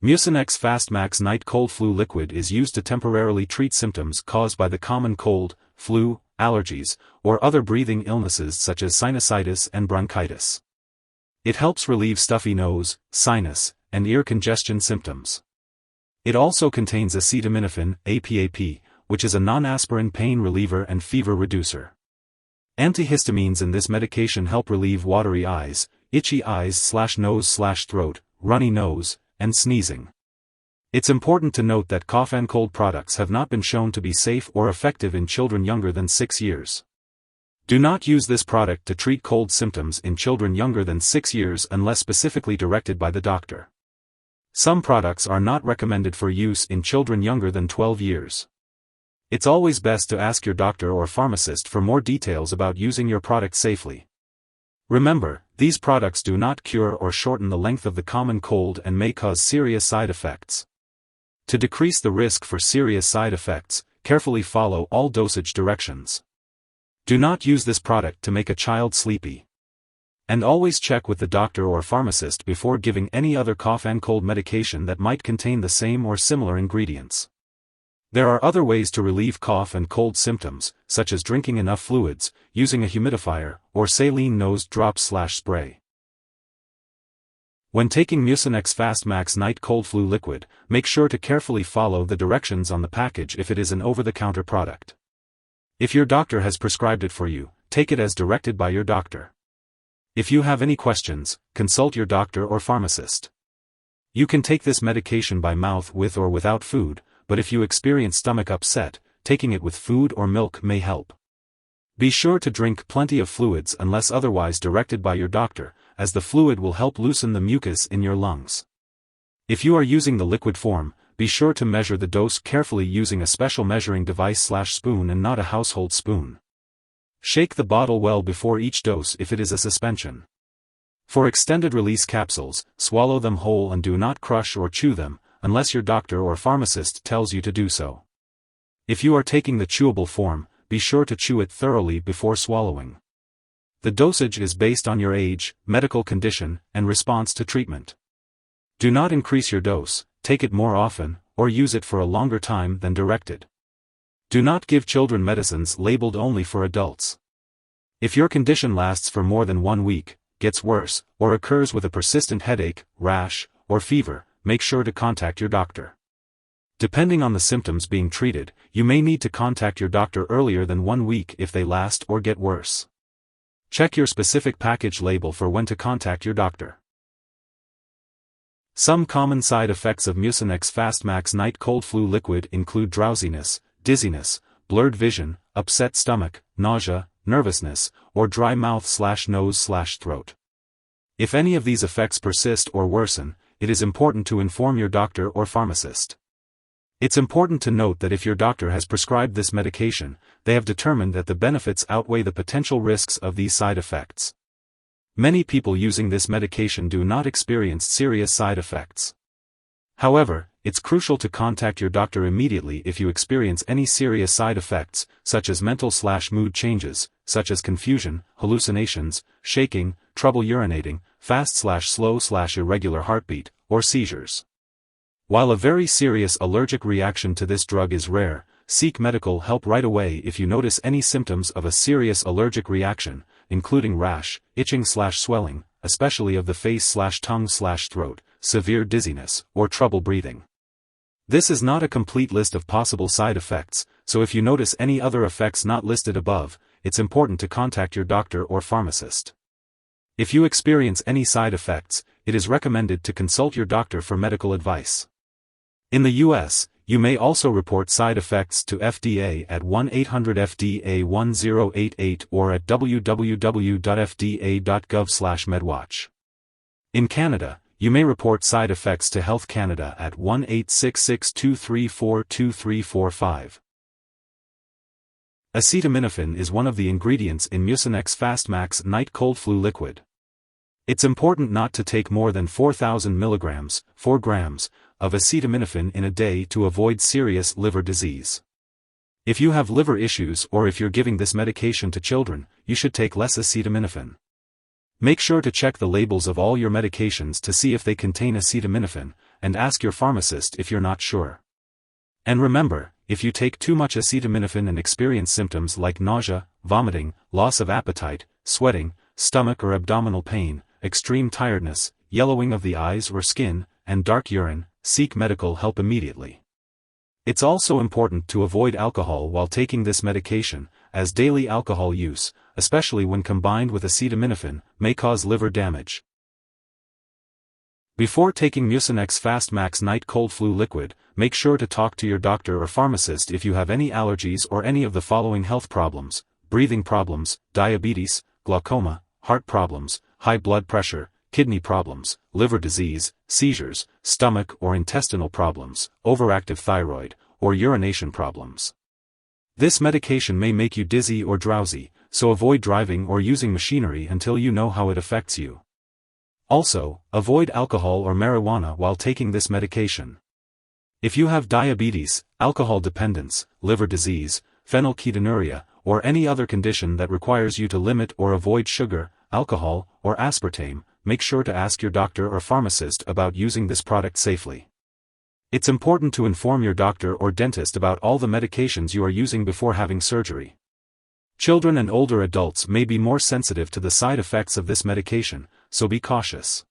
Mucinex Fastmax Nite Cold Flu Liquid is used to temporarily treat symptoms caused by the common cold, flu, allergies, or other breathing illnesses such as sinusitis and bronchitis. It helps relieve stuffy nose, sinus, and ear congestion symptoms. It also contains acetaminophen, APAP, which is a non-aspirin pain reliever and fever reducer. Antihistamines in this medication help relieve watery eyes, itchy eyes/nose/throat, runny nose, and sneezing. It's important to note that cough and cold products have not been shown to be safe or effective in children younger than 6 years. Do not use this product to treat cold symptoms in children younger than 6 years unless specifically directed by the doctor. Some products are not recommended for use in children younger than 12 years. It's always best to ask your doctor or pharmacist for more details about using your product safely. Remember, these products do not cure or shorten the length of the common cold and may cause serious side effects. To decrease the risk for serious side effects, carefully follow all dosage directions. Do not use this product to make a child sleepy. And always check with the doctor or pharmacist before giving any other cough and cold medication that might contain the same or similar ingredients. There are other ways to relieve cough and cold symptoms, such as drinking enough fluids, using a humidifier, or saline nose drops/spray. When taking Mucinex Fastmax Nite Cold Flu Liquid, make sure to carefully follow the directions on the package if it is an over-the-counter product. If your doctor has prescribed it for you, take it as directed by your doctor. If you have any questions, consult your doctor or pharmacist. You can take this medication by mouth with or without food, but if you experience stomach upset, taking it with food or milk may help. Be sure to drink plenty of fluids unless otherwise directed by your doctor, as the fluid will help loosen the mucus in your lungs. If you are using the liquid form, be sure to measure the dose carefully using a special measuring device/spoon and not a household spoon. Shake the bottle well before each dose if it is a suspension. For extended release capsules, swallow them whole and do not crush or chew them, unless your doctor or pharmacist tells you to do so. If you are taking the chewable form, be sure to chew it thoroughly before swallowing. The dosage is based on your age, medical condition, and response to treatment. Do not increase your dose, take it more often, or use it for a longer time than directed. Do not give children medicines labeled only for adults. If your condition lasts for more than 1 week, gets worse, or occurs with a persistent headache, rash, or fever, make sure to contact your doctor. Depending on the symptoms being treated, you may need to contact your doctor earlier than 1 week if they last or get worse. Check your specific package label for when to contact your doctor. Some common side effects of Mucinex Fastmax Nite Cold Flu Liquid include drowsiness, dizziness, blurred vision, upset stomach, nausea, nervousness, or dry mouth/nose/throat. If any of these effects persist or worsen, it is important to inform your doctor or pharmacist. It's important to note that if your doctor has prescribed this medication, they have determined that the benefits outweigh the potential risks of these side effects. Many people using this medication do not experience serious side effects. However, it's crucial to contact your doctor immediately if you experience any serious side effects, such as mental/mood changes, such as confusion, hallucinations, shaking, trouble urinating, fast/slow/irregular heartbeat, or seizures. While a very serious allergic reaction to this drug is rare, seek medical help right away if you notice any symptoms of a serious allergic reaction, including rash, itching/swelling, especially of the face/tongue/throat, severe dizziness, or trouble breathing. This is not a complete list of possible side effects, so if you notice any other effects not listed above, it's important to contact your doctor or pharmacist. If you experience any side effects, it is recommended to consult your doctor for medical advice. In the U.S., you may also report side effects to FDA at 1-800-FDA-1088 or at www.fda.gov/medwatch. In Canada, you may report side effects to Health Canada at 1-866-234-2345. Acetaminophen is one of the ingredients in Mucinex Fastmax Nite Cold Flu Liquid. It's important not to take more than 4,000 milligrams, 4 grams, of acetaminophen in a day to avoid serious liver disease. If you have liver issues or if you're giving this medication to children, you should take less acetaminophen. Make sure to check the labels of all your medications to see if they contain acetaminophen, and ask your pharmacist if you're not sure. And remember, if you take too much acetaminophen and experience symptoms like nausea, vomiting, loss of appetite, sweating, stomach or abdominal pain, extreme tiredness, yellowing of the eyes or skin, and dark urine, seek medical help immediately. It's also important to avoid alcohol while taking this medication, as daily alcohol use, especially when combined with acetaminophen, may cause liver damage. Before taking Mucinex Fast Max Nite Cold Flu Liquid, make sure to talk to your doctor or pharmacist if you have any allergies or any of the following health problems: breathing problems, diabetes, glaucoma, heart problems, high blood pressure, kidney problems, liver disease, seizures, stomach or intestinal problems, overactive thyroid, or urination problems. This medication may make you dizzy or drowsy, so avoid driving or using machinery until you know how it affects you. Also, avoid alcohol or marijuana while taking this medication. If you have diabetes, alcohol dependence, liver disease, phenylketonuria, or any other condition that requires you to limit or avoid sugar, alcohol, or aspartame, make sure to ask your doctor or pharmacist about using this product safely. It's important to inform your doctor or dentist about all the medications you are using before having surgery. Children and older adults may be more sensitive to the side effects of this medication, so be cautious.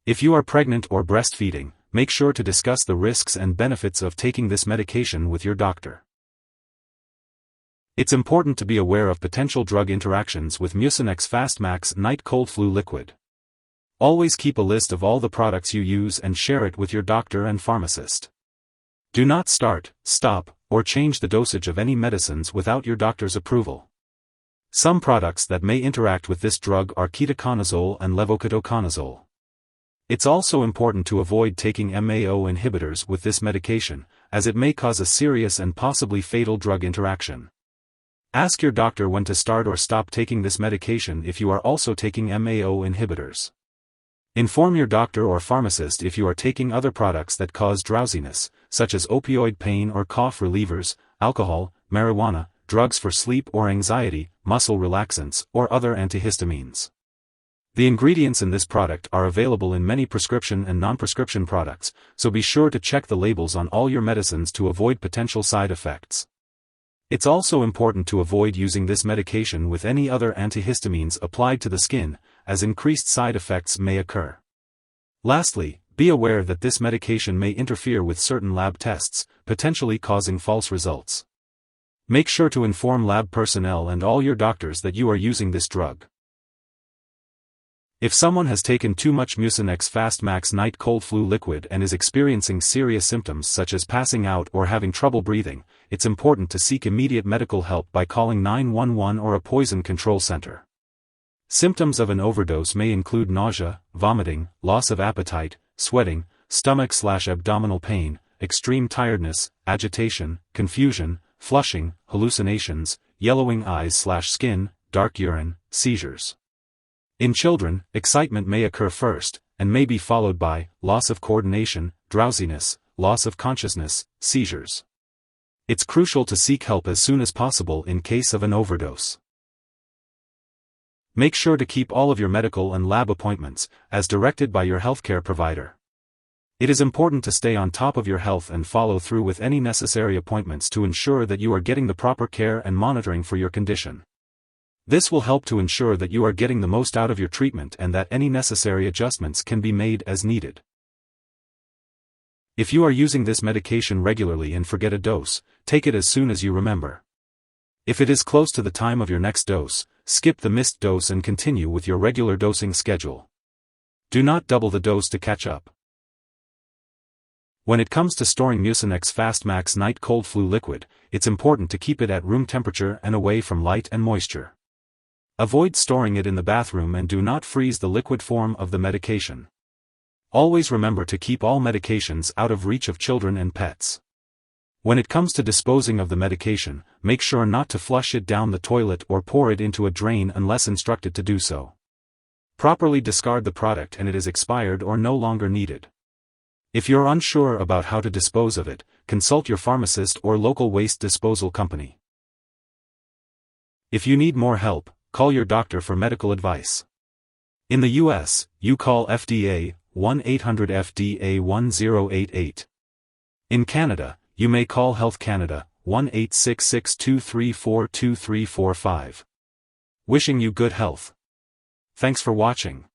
If you are pregnant or breastfeeding, make sure to discuss the risks and benefits of taking this medication with your doctor. It's important to be aware of potential drug interactions with Mucinex Fast Max Nite Cold Flu Liquid. Always keep a list of all the products you use and share it with your doctor and pharmacist. Do not start, stop, or change the dosage of any medicines without your doctor's approval. Some products that may interact with this drug are ketoconazole and levoketoconazole. It's also important to avoid taking MAO inhibitors with this medication, as it may cause a serious and possibly fatal drug interaction. Ask your doctor when to start or stop taking this medication if you are also taking MAO inhibitors. Inform your doctor or pharmacist if you are taking other products that cause drowsiness, such as opioid pain or cough relievers, alcohol, marijuana, drugs for sleep or anxiety, muscle relaxants, or other antihistamines. The ingredients in this product are available in many prescription and non-prescription products, so be sure to check the labels on all your medicines to avoid potential side effects. It's also important to avoid using this medication with any other antihistamines applied to the skin, as increased side effects may occur. Lastly, be aware that this medication may interfere with certain lab tests, potentially causing false results. Make sure to inform lab personnel and all your doctors that you are using this drug. If someone has taken too much Mucinex Fast Max Nite Cold Flu Liquid and is experiencing serious symptoms such as passing out or having trouble breathing, it's important to seek immediate medical help by calling 911 or a poison control center. Symptoms of an overdose may include nausea, vomiting, loss of appetite, sweating, stomach/abdominal pain, extreme tiredness, agitation, confusion, flushing, hallucinations, yellowing eyes/skin, dark urine, seizures. In children, excitement may occur first, and may be followed by loss of coordination, drowsiness, loss of consciousness, seizures. It's crucial to seek help as soon as possible in case of an overdose. Make sure to keep all of your medical and lab appointments, as directed by your healthcare provider. It is important to stay on top of your health and follow through with any necessary appointments to ensure that you are getting the proper care and monitoring for your condition. This will help to ensure that you are getting the most out of your treatment and that any necessary adjustments can be made as needed. If you are using this medication regularly and forget a dose, take it as soon as you remember. If it is close to the time of your next dose, skip the missed dose and continue with your regular dosing schedule. Do not double the dose to catch up. When it comes to storing Mucinex Fast Max Nite Cold Flu Liquid, it's important to keep it at room temperature and away from light and moisture. Avoid storing it in the bathroom and do not freeze the liquid form of the medication. Always remember to keep all medications out of reach of children and pets. When it comes to disposing of the medication, make sure not to flush it down the toilet or pour it into a drain unless instructed to do so. Properly discard the product and it is expired or no longer needed. If you're unsure about how to dispose of it, consult your pharmacist or local waste disposal company. If you need more help, call your doctor for medical advice. In the US, you call FDA 1-800-FDA-1088. In Canada, you may call Health Canada, 1-866-234-2345. Wishing you good health. Thanks for watching.